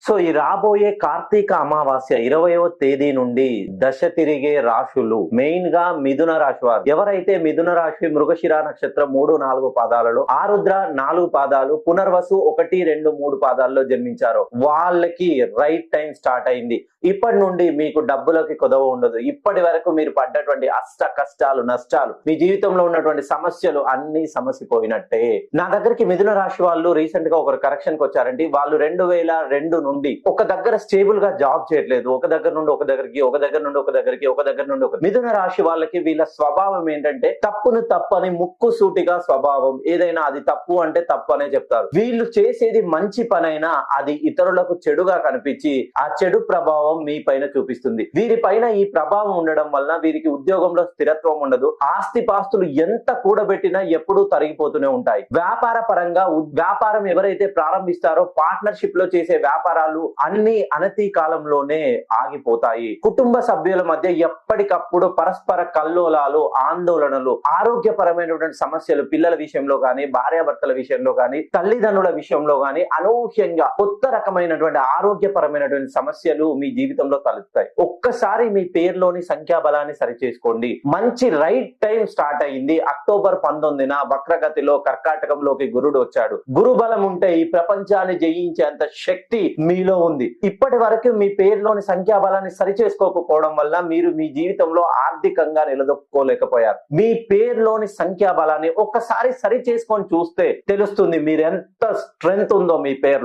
So ఈ రాబోయే కార్తీక అమావాస్య 20వ తేదీ నుండి దశ తిరిగే రాశులు మెయిన్ గా మిథున రాశి వారు ఎవరైతే మిథున రాశి మృగశిర నక్షత్రం 3-4 పాదాలలో ఆరుద్ర 4 పాదాలు పునర్వసు 1, 2, 3 పాదాల్లో జన్మించారో వాళ్ళకి రైట్ టైం స్టార్ట్ అయింది. ఇప్పటి నుండి మీకు డబ్బులకి కొదవ ఉండదు. ఇప్పటి వరకు మీరు పడ్డటువంటి అష్ట కష్టాలు నష్టాలు మీ జీవితంలో ఉన్నటువంటి సమస్యలు అన్ని సమసిపోయినట్టే. నా దగ్గరికి మిథున రాశి వాళ్ళు రీసెంట్ గా ఒకరు కరెక్షన్ కి వచ్చారండి. వాళ్ళు 2002 నుండి ఒక దగ్గర స్టేబుల్ గా జాబ్ చేయట్లేదు. ఒక దగ్గర నుండి ఒక దగ్గరికి, ఒక దగ్గర నుండి ఒక దగ్గరికి, ఒక దగ్గర నుండి ఒక. మిథున రాశి వాళ్ళకి వీళ్ళ స్వభావం ఏంటంటే తప్పును తప్పని ముక్కు సూటిగా స్వభావం. ఏదైనా అది తప్పు అంటే తప్పు అనే చెప్తారు. వీళ్ళు చేసేది మంచి పనైనా అది ఇతరులకు చెడుగా కనిపించి ఆ చెడు ప్రభావం మీ పైన చూపిస్తుంది. వీరి పైన ఈ ప్రభావం ఉండడం వల్ల వీరికి ఉద్యోగంలో స్థిరత్వం ఉండదు. ఆస్తి పాస్తులు ఎంత కూడబెట్టినా ఎప్పుడూ తరిగిపోతూనే ఉంటాయి. వ్యాపార పరంగా వ్యాపారం ఎవరైతే ప్రారంభిస్తారో పార్ట్నర్షిప్ లో చేసే వ్యాపారాలు అన్ని అనతి కాలంలోనే ఆగిపోతాయి. కుటుంబ సభ్యుల మధ్య ఎప్పటికప్పుడు పరస్పర కల్లోలాలు, ఆందోళనలు, ఆరోగ్యపరమైనటువంటి సమస్యలు పిల్లల విషయంలో కానీ, భార్యాభర్తల విషయంలో కానీ, తల్లిదండ్రుల విషయంలో కానీ అనూహ్యంగా కొత్త రకమైనటువంటి ఆరోగ్యపరమైనటువంటి సమస్యలు మీ జీవితంలో తలెత్తాయి. ఒక్కసారి మీ పేరులోని సంఖ్యాబలాన్ని సరిచేసుకోండి. మంచి రైట్ టైం స్టార్ట్ అయింది. అక్టోబర్ 19న వక్రగతిలో కర్కాటకంలోకి గురుడు వచ్చాడు. గురు బలం ఉంటే ఈ ప్రపంచాన్ని జయించేంత శక్తి మీలో ఉంది. ఇప్పటి వరకు మీ పేరులోని సంఖ్యాబలాన్ని సరిచేసుకోకపోవడం వల్ల మీరు మీ జీవితంలో ఆర్థికంగా నిలదొక్కుకోలేకపోయారు. మీ పేరులోని సంఖ్యాబలాన్ని ఒక్కసారి సరి చేసుకొని చూస్తే తెలుస్తుంది మీరు ఎంత స్ట్రెంగ్త్ ఉందో మీ పేరు.